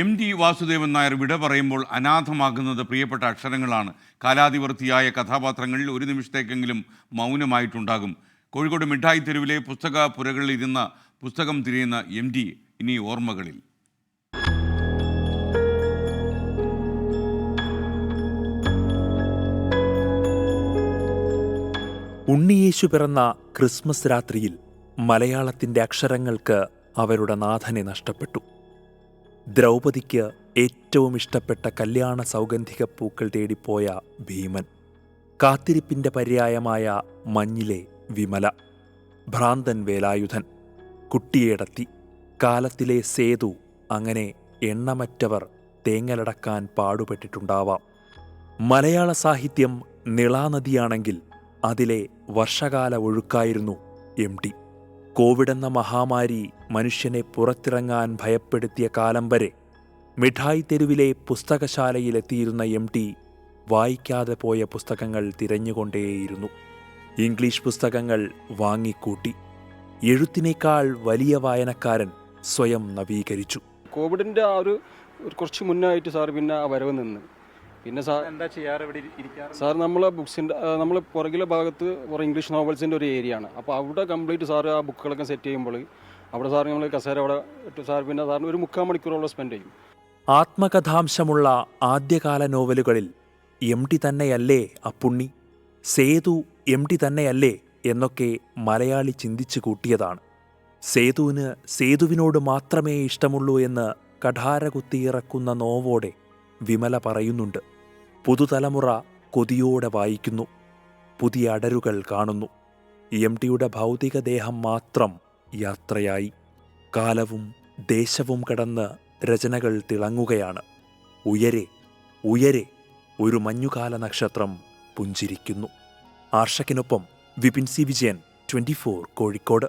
MD Vasudevan Nair വിട പറയുമ്പോൾ അനാഥമാകുന്നത് പ്രിയപ്പെട്ട അക്ഷരങ്ങളാണ്. കാലാതിവർത്തിയായ കഥാപാത്രങ്ങളിൽ ഒരു നിമിഷത്തേക്കെങ്കിലും മൗനമായിട്ടുണ്ടാകും. കോഴിക്കോട് മിഠായി തെരുവിലെ പുസ്തക പുരകളിൽ ഇരുന്ന പുസ്തകം തിരയുന്ന MD ഇനി ഓർമ്മകളിൽ. ഉണ്ണിയേശു പിറന്ന ക്രിസ്മസ് രാത്രിയിൽ മലയാളത്തിൻ്റെ അക്ഷരങ്ങൾക്ക് അവരുടെ നാഥനെ നഷ്ടപ്പെട്ടു. ദ്രൗപദിക്ക് ഏറ്റവും ഇഷ്ടപ്പെട്ട കല്യാണ സൗഗന്ധിക പൂക്കൾ തേടിപ്പോയ ഭീമൻ, കാത്തിരിപ്പിൻ്റെ പര്യായമായ മഞ്ഞിലെ വിമല, ഭ്രാന്തൻ വേലായുധൻ, കുട്ടിയേടത്തി, കാലത്തിലെ സേതു, അങ്ങനെ എണ്ണമറ്റവർ തേങ്ങലടക്കാൻ പാടുപെട്ടിട്ടുണ്ടാവാം. മലയാള സാഹിത്യം നിളാനദിയാണെങ്കിൽ അതിലെ വർഷകാല ഒഴുക്കായിരുന്നു MD. കോവിഡ് എന്ന മഹാമാരി മനുഷ്യനെ പുറത്തിറങ്ങാൻ ഭയപ്പെടുത്തിയ കാലം വരെ മിഠായി തെരുവിലെ പുസ്തകശാലയിലെത്തിയിരുന്ന MD വായിക്കാതെ പോയ പുസ്തകങ്ങൾ തിരഞ്ഞുകൊണ്ടേയിരുന്നു. ഇംഗ്ലീഷ് പുസ്തകങ്ങൾ വാങ്ങിക്കൂട്ടി. എഴുത്തിനേക്കാൾ വലിയ വായനക്കാരൻ സ്വയം നവീകരിച്ചു. കോവിഡിൻ്റെ ആ ഒരു കുറച്ച് മുന്നായിട്ട് സാർ പിന്നെ ആ വരവ് നിന്ന് പിന്നെ സാർ എന്താ ചെയ്യാറ്? ഇവിടെ ഇരിക്കാറ്? സാർ നമ്മളെ ബുക്സിൻ്റെ നമ്മൾ പുറകിലെ ഭാഗത്ത് കുറേ ഇംഗ്ലീഷ് നോവൽസിൻ്റെ ഒരു ഏരിയ ആണ്. അപ്പോൾ അവിടെ കംപ്ലീറ്റ് സാർ ആ ബുക്കുകളൊക്കെ സെറ്റ് ചെയ്യുമ്പോൾ അവിടെ സാർ നമ്മൾ കസേര അവിടെ ഇട്ട് സാർ പിന്നെ സാറിന് ഒരു 3/4 മണിക്കൂറോളം സ്പെൻഡ് ചെയ്യും. ആത്മകഥാംശമുള്ള ആദ്യകാല നോവലുകളിൽ MD തന്നെയല്ലേ അപ്പുണ്ണി, സേതു MD തന്നെയല്ലേ എന്നൊക്കെ മലയാളി ചിന്തിച്ചു കൂട്ടിയതാണ്. സേതുവിന് സേതുവിനോട് മാത്രമേ ഇഷ്ടമുള്ളൂ എന്ന് കഠാര കുത്തിയിറക്കുന്ന നോവോടെ വിമല പറയുന്നുണ്ട്. പുതുതലമുറ കൊതിയോടെ വായിക്കുന്നു, പുതിയ അടരുകൾ കാണുന്നു. MDയുടെ ഭൗതികദേഹം മാത്രം യാത്രയായി. കാലവും ദേശവും കടന്ന് രചനകൾ തിളങ്ങുകയാണ്. ഉയരെ ഉയരെ ഒരു മഞ്ഞുകാല നക്ഷത്രം പുഞ്ചിരിക്കുന്നു. ആർഷക്കിനൊപ്പം വിപിൻ C. വിജയൻ, 24 കോഴിക്കോട്.